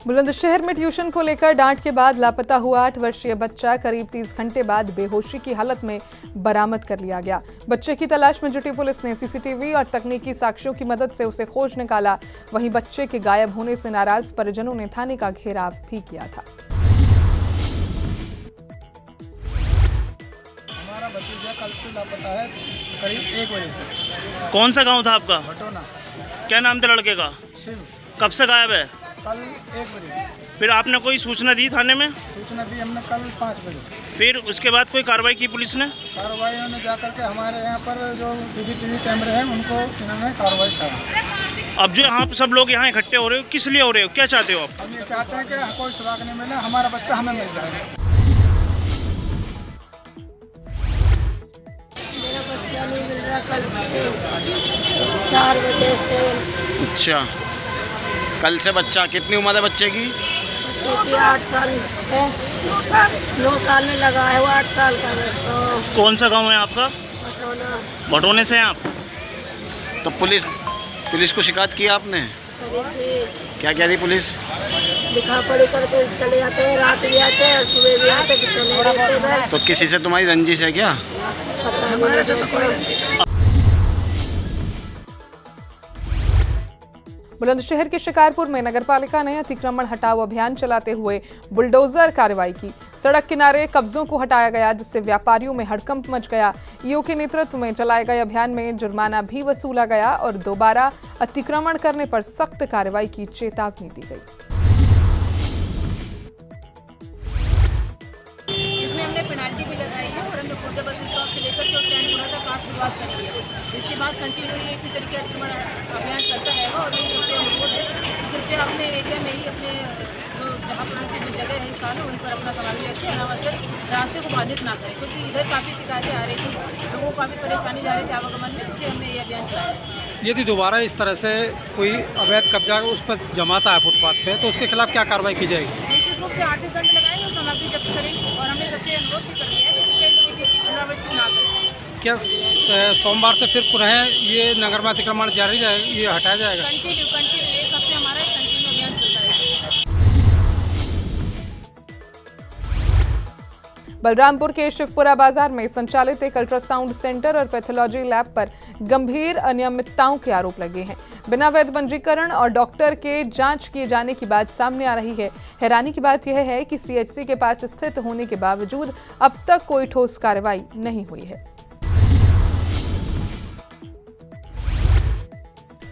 बुलंदशहर में ट्यूशन को लेकर डांट के बाद लापता हुआ 8 वर्षीय बच्चा करीब 30 घंटे बाद बेहोशी की हालत में बरामद कर लिया गया। बच्चे की तलाश में जुटी पुलिस ने सीसीटीवी और तकनीकी साक्ष्यों की मदद से उसे खोज निकाला। वहीं बच्चे के गायब होने से नाराज परिजनों ने थाने का घेराव भी किया था। हमारा भतीजा कल से लापता है, करीब 1 बजे से। कौन सा गांव था आपका? भटोना। क्या नाम था लड़के का? शिव। कब से गायब है? कल 1 बजे से। फिर आपने कोई सूचना दी थाने में? सूचना दी हमने कल 5 बजे। फिर उसके बाद कोई कार्रवाई की पुलिस ने? कार्रवाई उन्होंने जाकर के हमारे यहाँ पर जो सीसीटीवी कैमरे हैं उनको इन्होंने कार्रवाई करा। अब जो यहाँ सब लोग यहाँ इकट्ठे हो रहे हो, किस लिए हो रहे हो, क्या चाहते हो आप? हम ये चाहते हैं कि कोई सुराग नहीं मिले, हमारा बच्चा हमें मिल जाए। मेरा बच्चा नहीं मिल रहा कल से 4 बजे से। अच्छा, कल से बच्चा, कितनी उम्र है बच्चे की? बच्चे की 8 साल है। 9 साल में लगा है वो, 8 साल का बस। तो कौन सा गांव है आपका? भटोना। भटोने से हैं आप? तो पुलिस को शिकायत की आपने? क्या कह दी पुलिस? लिखा पढ़ी करके चले जाते हैं, रात भी आते हैं और सुबह भी आते हैं, चले रहते हैं बस। तो किसी से तुम्हारी रंजिश है क्या? हमारे से तो कोई रंजिश नहीं। बुलंदशहर के शिकारपुर में नगरपालिका ने अतिक्रमण हटाओ अभियान चलाते हुए बुलडोजर कार्रवाई की। सड़क किनारे कब्जों को हटाया गया, जिससे व्यापारियों में हड़कंप मच गया। ईओ के नेतृत्व में चलाए गए अभियान में जुर्माना भी वसूला गया और दोबारा अतिक्रमण करने पर सख्त कार्रवाई की चेतावनी दी गई। इसमें हमने पेनाल्टी भी लगाई है और हमने पुर्जा बस स्टॉप से लेकर जो स्टैंड पूरा तक आज शुरुआत करी है। इसके बाद कंटिन्यू ये इसी तरीके अतिक्रमण अभियान चलता रहेगा और यही सबसे अनुरोध है कि कृपया अपने एरिया में ही अपने जो जहाँ पर उनकी जो जगह है स्थान है वहीं पर अपना सामग्री रखें, अनावश्यक रास्ते को बाधित ना करें, क्योंकि इधर काफ़ी शिकायतें आ रही थी, लोगों को काफ़ी परेशानी जा रही थी आवागमन में, इसलिए हमने ये अभियान चलाया है। यदि दोबारा इस तरह से कोई अवैध कब्जा उस पर जमाता है फुटपाथ पे, तो उसके खिलाफ क्या कार्रवाई की जाएगी? निश्चित रूप से 8 घंटे लगाएंगे और सामग्री जब्त करेंगे और हमने सबसे अनुरोध भी कर दिया है कि इस तरीके की पुनरावृत्ति ना करें। क्या सोमवार से फिर पुनः ये नगर में अतिक्रमण जारी रहेगा, ये हटाया जाएगा? कंटिन्यू 1 हफ्ते हमारा एक कंटिन्यू अभियान चलता है। बलरामपुर के शिवपुरा बाजार में संचालित एक अल्ट्रासाउंड सेंटर और पैथोलॉजी लैब पर गंभीर अनियमितताओं के आरोप लगे हैं। बिना वैध पंजीकरण और डॉक्टर के जांच किए जाने की बात सामने आ रही है। हैरानी की बात यह है कि सीएचसी के पास स्थित होने के बावजूद अब तक कोई ठोस कार्रवाई नहीं हुई है।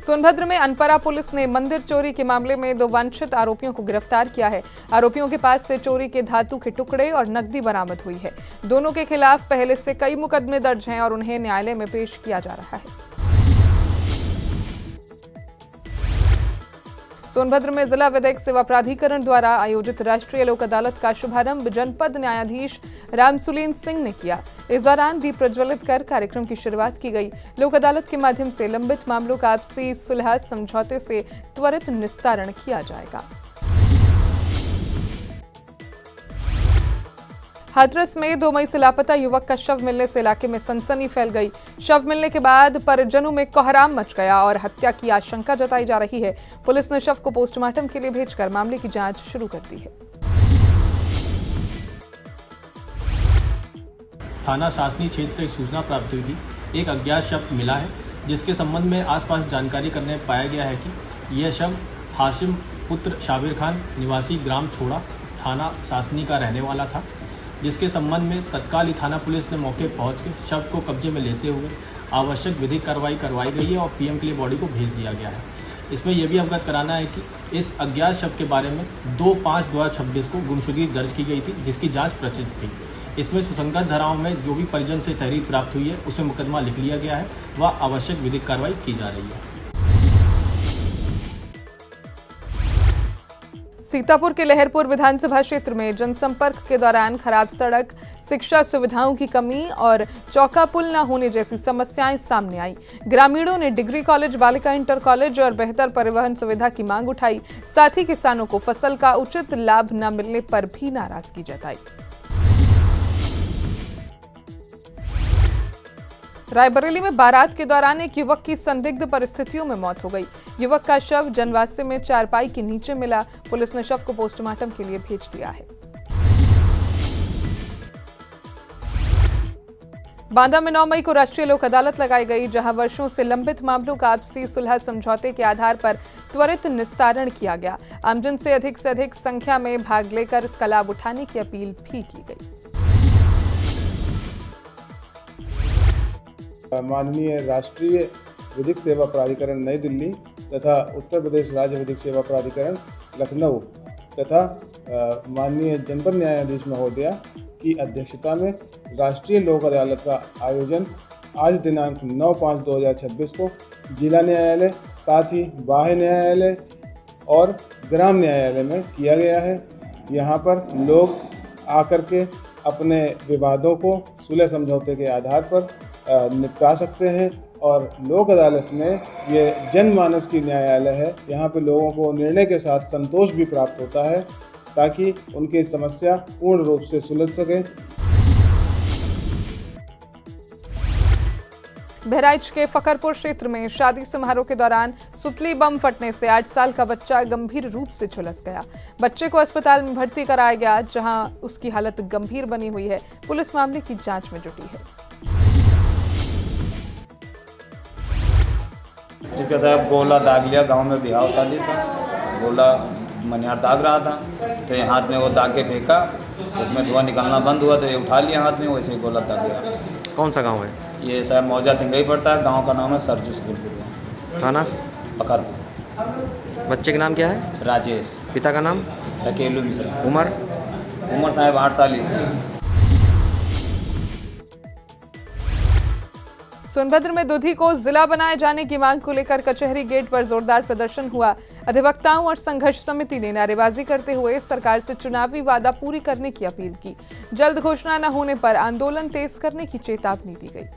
सोनभद्र में अनपरा पुलिस ने मंदिर चोरी के मामले में 2 वांछित आरोपियों को गिरफ्तार किया है। आरोपियों के पास से चोरी के धातु के टुकड़े और नकदी बरामद हुई है। दोनों के खिलाफ पहले से कई मुकदमे दर्ज हैं और उन्हें न्यायालय में पेश किया जा रहा है। सोनभद्र में जिला विधिक सेवा प्राधिकरण द्वारा आयोजित राष्ट्रीय लोक अदालत का शुभारंभ जनपद न्यायाधीश रामसुलीन सिंह ने किया। इस दौरान दीप प्रज्वलित कर कार्यक्रम की शुरुआत की गई। लोक अदालत के माध्यम से लंबित मामलों का आपसी सुलह समझौते से त्वरित निस्तारण किया जाएगा। हाथरस में 2 मई से लापता युवक का शव मिलने से इलाके में सनसनी फैल गई। शव मिलने के बाद परिजनों में कोहराम मच गया और हत्या की आशंका जताई जा रही है। पुलिस ने शव को पोस्टमार्टम के लिए भेजकर मामले की जांच शुरू कर दी है। थाना शासनी क्षेत्र एक सूचना प्राप्त हुई थी। एक अज्ञात शव मिला है, जिसके संबंध में आसपास जानकारी करने पाया गया है कि यह शव हाशिम पुत्र शाबिर खान निवासी ग्राम छोड़ा थाना शासनी का रहने वाला था, जिसके संबंध में तत्काल ही थाना पुलिस ने मौके पहुंच के शव को कब्जे में लेते हुए आवश्यक विधिक कार्रवाई करवाई गई है और पीएम के लिए बॉडी को भेज दिया गया है। इसमें यह भी अवगत कराना है कि इस अज्ञात शव के बारे में 2/5/2026 को गुमशुदगी दर्ज की गई थी, जिसकी जांच प्रचलित थी। इसमें सुसंगत धाराओं में जो भी परिजन से तहरीर प्राप्त हुई है उसमें मुकदमा लिख लिया गया है, वह आवश्यक विधिक कार्रवाई की जा रही है। सीतापुर के लहरपुर विधानसभा क्षेत्र में जनसंपर्क के दौरान खराब सड़क, शिक्षा सुविधाओं की कमी और चौका पुल न होने जैसी समस्याएं सामने आई। ग्रामीणों ने डिग्री कॉलेज, बालिका इंटर कॉलेज और बेहतर परिवहन सुविधा की मांग उठाई। साथ ही किसानों को फसल का उचित लाभ न मिलने पर भी नाराजगी जताई। रायबरेली में बारात के दौरान एक युवक की संदिग्ध परिस्थितियों में मौत हो गई। युवक का शव जनवासे में चारपाई के नीचे मिला। पुलिस ने शव को पोस्टमार्टम के लिए भेज दिया है। बांदा में 9 मई को राष्ट्रीय लोक अदालत लगाई गई, जहां वर्षों से लंबित मामलों का आपसी सुलह समझौते के आधार पर त्वरित निस्तारण किया गया। आमजन से अधिक संख्या में भाग लेकर इसका लाभ उठाने की अपील भी की गई। माननीय राष्ट्रीय विधिक सेवा प्राधिकरण नई दिल्ली तथा उत्तर प्रदेश राज्य विधिक सेवा प्राधिकरण लखनऊ तथा माननीय जनपद न्यायाधीश महोदया की अध्यक्षता में राष्ट्रीय लोक अदालत का आयोजन आज दिनांक 9/5/2026 को जिला न्यायालय, साथ ही बाह्य न्यायालय और ग्राम न्यायालय में किया गया है। यहाँ पर लोग आकर के अपने विवादों को सुलह समझौते के आधार पर निपटा सकते हैं और लोक अदालत में ये जनमानस की न्यायालय है। यहाँ पे लोगों को निर्णय के साथ संतोष भी प्राप्त होता है ताकि उनकी समस्या पूर्ण रूप से सुलझ सके। बहराइच के फकरपुर क्षेत्र में शादी समारोह के दौरान सुतली बम फटने से 8 साल का बच्चा गंभीर रूप से झुलस गया। बच्चे को अस्पताल में भर्ती कराया गया, जहां उसकी हालत गंभीर बनी हुई है। पुलिस मामले की जांच में जुटी है। इसका साहब गोला दाग लिया, गांव में बिहाव शादी था, गोला मनिहार दाग रहा था, तो ये हाथ में वो दाग के फेंका, उसमें धुआं निकलना बंद हुआ तो ये उठा लिया हाथ में, वैसे ही गोला दाग गया। कौन सा गांव है ये? साहब मौजा तिंगई पड़ता है, गांव का नाम है सरजू स्कूल, थाना पकड़पुर। बच्चे का नाम क्या है? राजेश। पिता का नाम? अकेलू मिश्रा। उम्र साहब 8 साल ही। सोनभद्र में दुधी को जिला बनाए जाने की मांग को लेकर कचहरी गेट पर जोरदार प्रदर्शन हुआ। अधिवक्ताओं और संघर्ष समिति ने नारेबाजी करते हुए सरकार से चुनावी वादा पूरी करने की अपील की। जल्द घोषणा न होने पर आंदोलन तेज करने की चेतावनी दी गई।